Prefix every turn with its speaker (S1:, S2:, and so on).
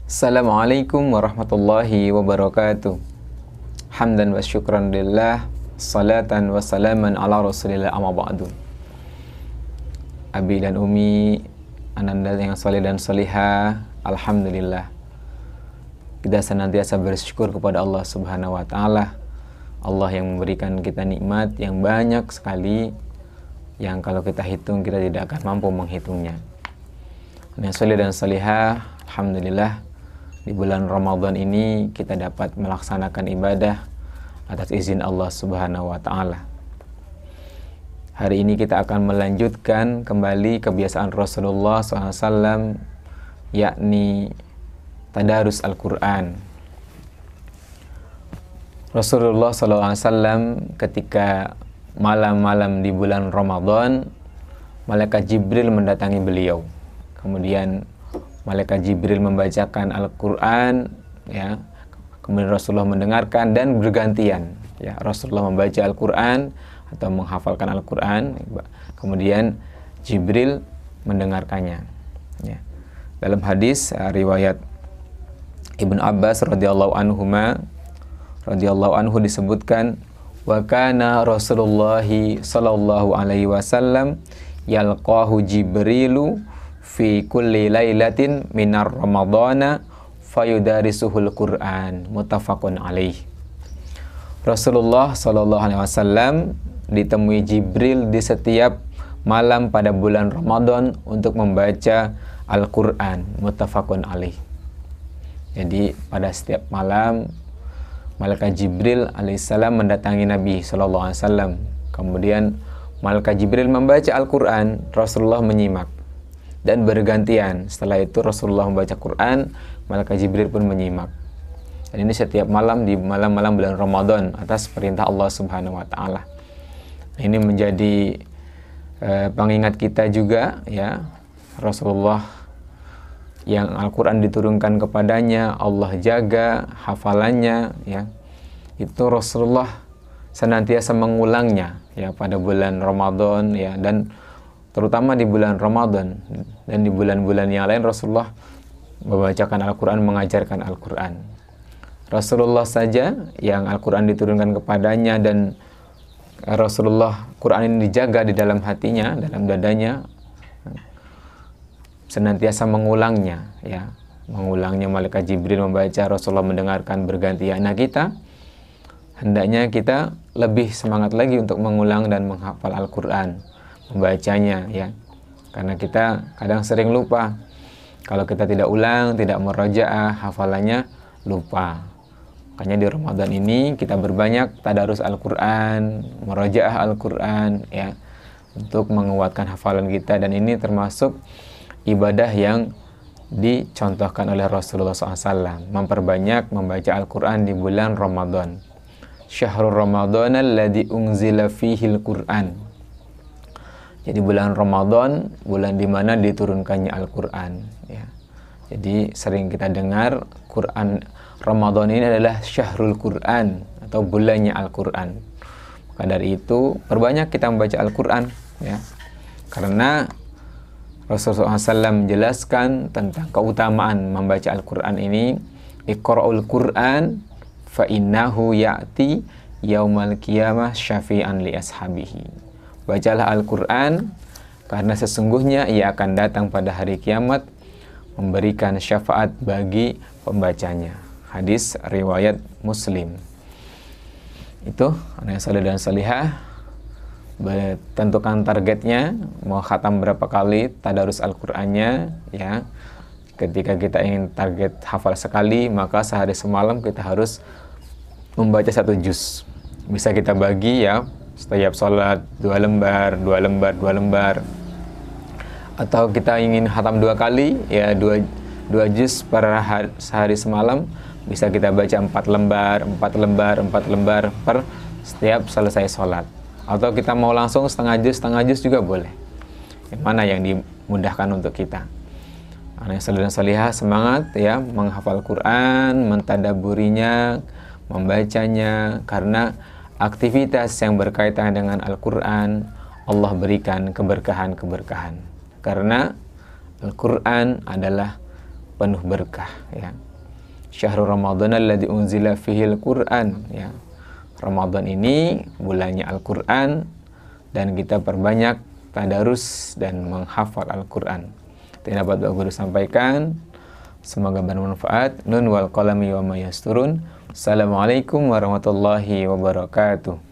S1: Assalamualaikum warahmatullahi wabarakatuh. Hamdan wa syukran lillah, salatan wa salaman ala rasulillah, amma ba'du. Abi dan Umi, ananda yang saleh dan salihah, alhamdulillah. Kita senantiasa bersyukur kepada Allah Subhanahu wa taala. Allah yang memberikan kita nikmat yang banyak sekali, yang kalau kita hitung kita tidak akan mampu menghitungnya. Yang saleh dan salihah, alhamdulillah, di bulan Ramadan ini kita dapat melaksanakan ibadah atas izin Allah Subhanahu wa taala. Hari ini kita akan melanjutkan kembali kebiasaan Rasulullah SAW, yakni tadarus Al-Quran. Rasulullah SAW ketika malam-malam di bulan Ramadan, malaikat Jibril mendatangi beliau. Kemudian malaikat Jibril membacakan Al-Quran, ya. Kemudian Rasulullah mendengarkan dan bergantian, ya. Rasulullah membaca Al-Quran atau menghafalkan Al-Quran, kemudian Jibril mendengarkannya, ya. Dalam hadis riwayat Ibnu Abbas radhiyallahu anhu disebutkan, wa kana Rasulullah sallallahu alaihi wasallam yalqahu Jibrilu fi kulli lailatin minar ramadhana fayudarisuhul Qur'an, muttafaqun alaih. Rasulullah sallallahu alaihi wasallam ditemui Jibril di setiap malam pada bulan Ramadan untuk membaca Al-Qur'an, muttafaqun alaih. Jadi pada setiap malam malaikat Jibril alaihissalam mendatangi Nabi sallallahu alaihi wasallam. Kemudian malaikat Jibril membaca Al-Qur'an, Rasulullah menyimak. Dan bergantian, setelah itu Rasulullah membaca Quran, malaikat Jibril pun menyimak. Dan ini setiap malam di malam-malam bulan Ramadan atas perintah Allah Subhanahu wa taala. Ini menjadi pengingat kita juga, ya. Rasulullah yang Al-Quran diturunkan kepadanya, Allah jaga hafalannya, ya. Itu Rasulullah senantiasa mengulangnya, ya, pada bulan Ramadan, ya, dan terutama di bulan Ramadan dan di bulan-bulan yang lain Rasulullah membacakan Al-Quran, mengajarkan Al-Quran. Rasulullah saja yang Al-Quran diturunkan kepadanya dan Rasulullah Quran ini dijaga di dalam hatinya, dalam dadanya, senantiasa mengulangnya, ya, mengulangnya. Malaikat Jibril membaca, Rasulullah mendengarkan, bergantian. Nah, kita hendaknya kita lebih semangat lagi untuk mengulang dan menghafal Al-Quran, membacanya, ya, karena kita kadang sering lupa. Kalau kita tidak ulang, tidak murajaah, hafalannya lupa. Makanya di Ramadan ini kita berbanyak tadarus Al-Quran, murajaah Al-Quran, ya, untuk menguatkan hafalan kita. Dan ini termasuk ibadah yang dicontohkan oleh Rasulullah SAW, memperbanyak membaca Al-Quran di bulan Ramadan. Syahrul Ramadan alladzi unzila fihil Quran. Jadi bulan Ramadan, bulan di mana diturunkannya Al-Quran, ya. Jadi sering kita dengar Quran Ramadan ini adalah Syahrul Quran atau bulannya Al-Quran. Maka dari itu perbanyak kita membaca Al-Quran, ya. Karena Rasulullah SAW menjelaskan tentang keutamaan membaca Al-Quran ini. Iqra'ul Quran fa innahu ya'ti yaumal qiyamah syafi'an li ashabihi. Bacalah Al-Quran, karena sesungguhnya ia akan datang pada hari kiamat memberikan syafaat bagi pembacanya. Hadis riwayat Muslim. Itu anak saleh dan salihah, tentukan targetnya, mau khatam berapa kali tadarus Al-Qur'annya, ya. Ketika kita ingin target hafal sekali, maka sehari semalam kita harus membaca 1 juz. Bisa kita bagi, ya, setiap sholat 2 lembar, 2 lembar, 2 lembar. Atau kita ingin khatam 2 kali, ya, 2 juz per sehari semalam, bisa kita baca 4 lembar, 4 lembar, 4 lembar per setiap selesai sholat. Atau kita mau langsung setengah juz juga boleh. Yang mana yang dimudahkan untuk kita. Anak saleh dan salihah, semangat, ya, menghafal Quran, mentadaburinya, membacanya, karena aktivitas yang berkaitan dengan Al-Quran Allah berikan keberkahan-keberkahan. Karena Al-Quran adalah penuh berkah ya. Syahrul Ramadan alladzi unzila fihil Qur'an ya. Ramadan ini bulannya Al-Qur'an dan kita perbanyak tadarus dan menghafal Al-Qur'an. Itu yang dapat Bapak Guru sampaikan. Semoga bermanfaat. Nun wal qalami wa ma yasturun. Assalamualaikum warahmatullahi wabarakatuh.